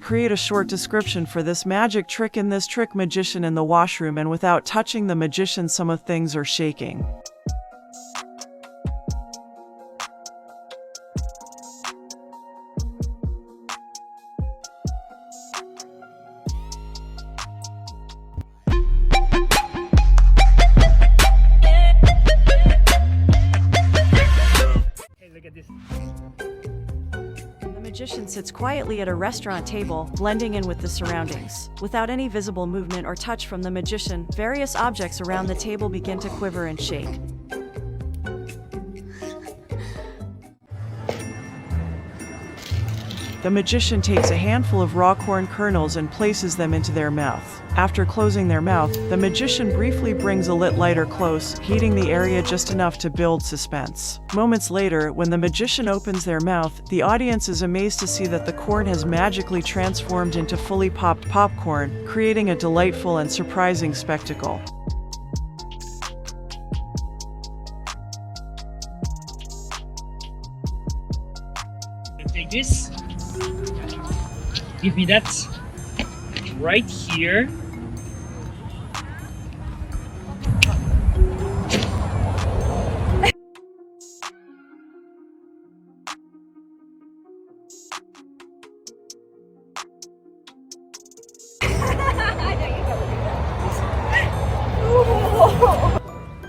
create a short description for this magic trick. In this trick, magician in the washroom, and without touching the magician, some of things are shaking. Look at this. The magician sits quietly at a restaurant table, blending in with the surroundings. Without any visible movement or touch from the magician, various objects around the table begin to quiver and shake. The magician takes a handful of raw corn kernels and places them into their mouth. After closing their mouth, the magician briefly brings a lit lighter close, heating the area just enough to build suspense. Moments later, when the magician opens their mouth, the audience is amazed to see that the corn has magically transformed into fully popped popcorn, creating a delightful and surprising spectacle. Take this. Give me that right here.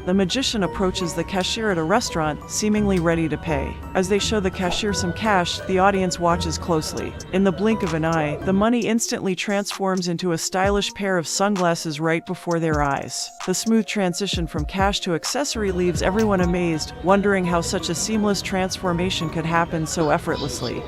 The magician approaches the cashier at a restaurant, seemingly ready to pay. As they show the cashier some cash, the audience watches closely. In the blink of an eye, the money instantly transforms into a stylish pair of sunglasses right before their eyes. The smooth transition from cash to accessory leaves everyone amazed, wondering how such a seamless transformation could happen so effortlessly.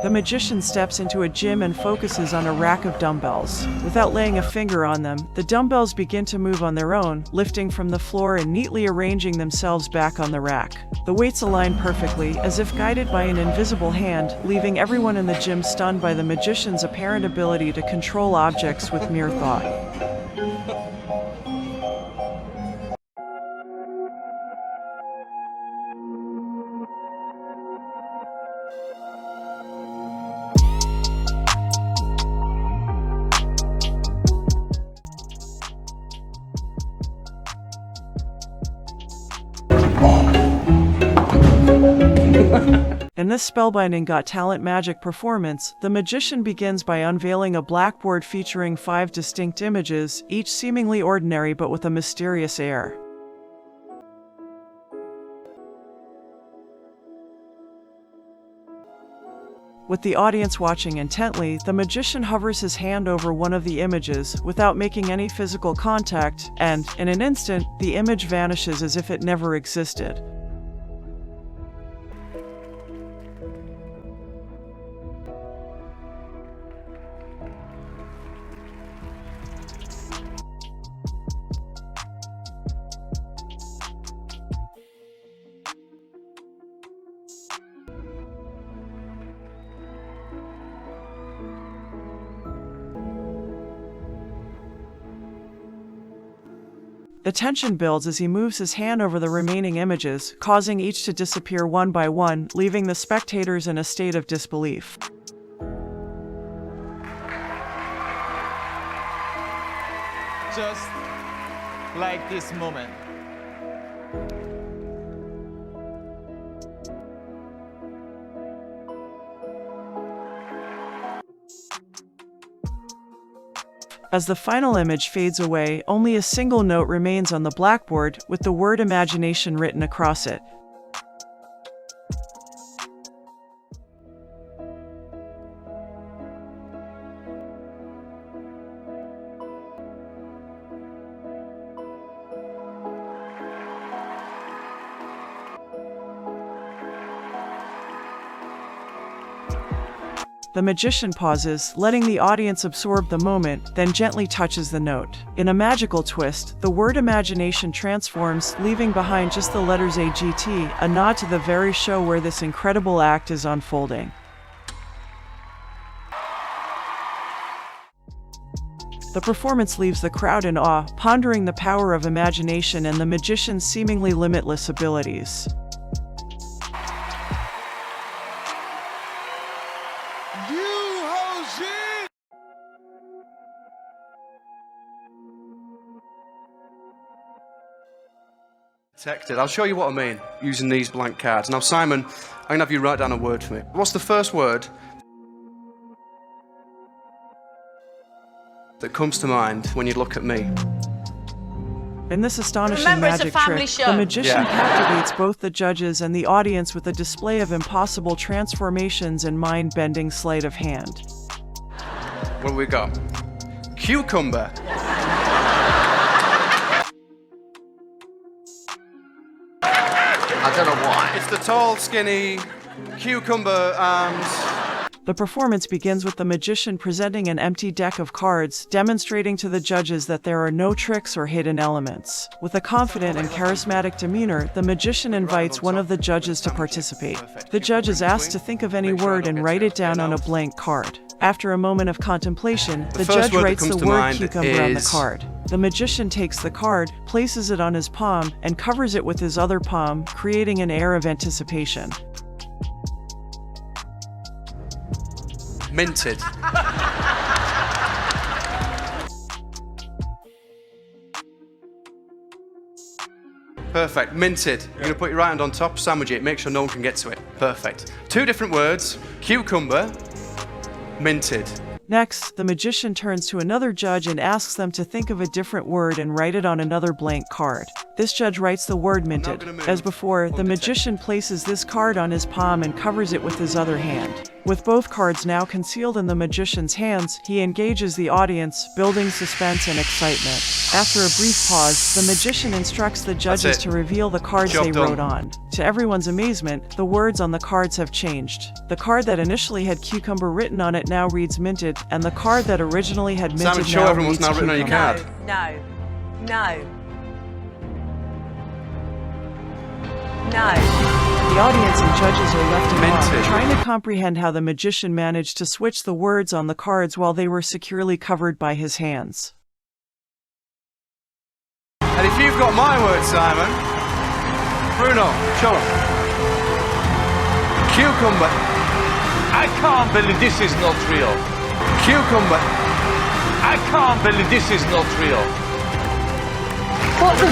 The magician steps into a gym and focuses on a rack of dumbbells. Without laying a finger on them, the dumbbells begin to move on their own, lifting from the floor and neatly arranging themselves back on the rack. The weights align perfectly, as if guided by an invisible hand, leaving everyone in the gym stunned by the magician's apparent ability to control objects with mere thought. In this spellbinding Got Talent magic performance, the magician begins by unveiling a blackboard featuring 5 distinct images, each seemingly ordinary but with a mysterious air. With the audience watching intently, the magician hovers his hand over one of the images without making any physical contact, and, in an instant, the image vanishes as if it never existed. The tension builds as he moves his hand over the remaining images, causing each to disappear one by one, leaving the spectators in a state of disbelief. Just like this moment. As the final image fades away, only a single note remains on the blackboard, with the word imagination written across it. The magician pauses, letting the audience absorb the moment, then gently touches the note. In a magical twist, the word imagination transforms, leaving behind just the letters AGT, a nod to the very show where this incredible act is unfolding. The performance leaves the crowd in awe, pondering the power of imagination and the magician's seemingly limitless abilities. Protected. I'll show you what I mean using these blank cards. Now, Simon, I'm going to have you write down a word for me. What's the first word that comes to mind when you look at me? In this astonishing Remember, it's a magic family trick, show. the magician captivates both the judges and the audience with a display of impossible transformations and mind-bending sleight of hand. What do we got? Cucumber. I don't know why. It's the tall, skinny, cucumber arms. The performance begins with the magician presenting an empty deck of cards, demonstrating to the judges that there are no tricks or hidden elements. With a confident and charismatic demeanor, the magician invites one of the judges to participate. The judge is asked to think of any word and write it down on a blank card. After a moment of contemplation, the judge writes the word cucumber on the card. The magician takes the card, places it on his palm, and covers it with his other palm, creating an air of anticipation. Minted. Perfect. Minted. You're going to put your right hand on top, sandwich it, make sure no one can get to it. Perfect. Two different words. Cucumber. Minted. Next, the magician turns to another judge and asks them to think of a different word and write it on another blank card. This judge writes the word minted. As before, the magician places this card on his palm and covers it with his other hand. With both cards now concealed in the magician's hands, he engages the audience, building suspense and excitement. After a brief pause, the magician instructs the judges to reveal the cards they wrote on. To everyone's amazement, the words on the cards have changed. The card that initially had cucumber written on it now reads minted, and the card that originally had minted Simon, show now everyone what's reads now written on your cucumber. card. No. The audience and judges are left in awe, Minted. trying to comprehend how the magician managed to switch the words on the cards while they were securely covered by his hands. And if you've got my word, Simon, Bruno, show him. Cucumber. I can't believe this is not real. Cucumber. I can't believe this is not real. What the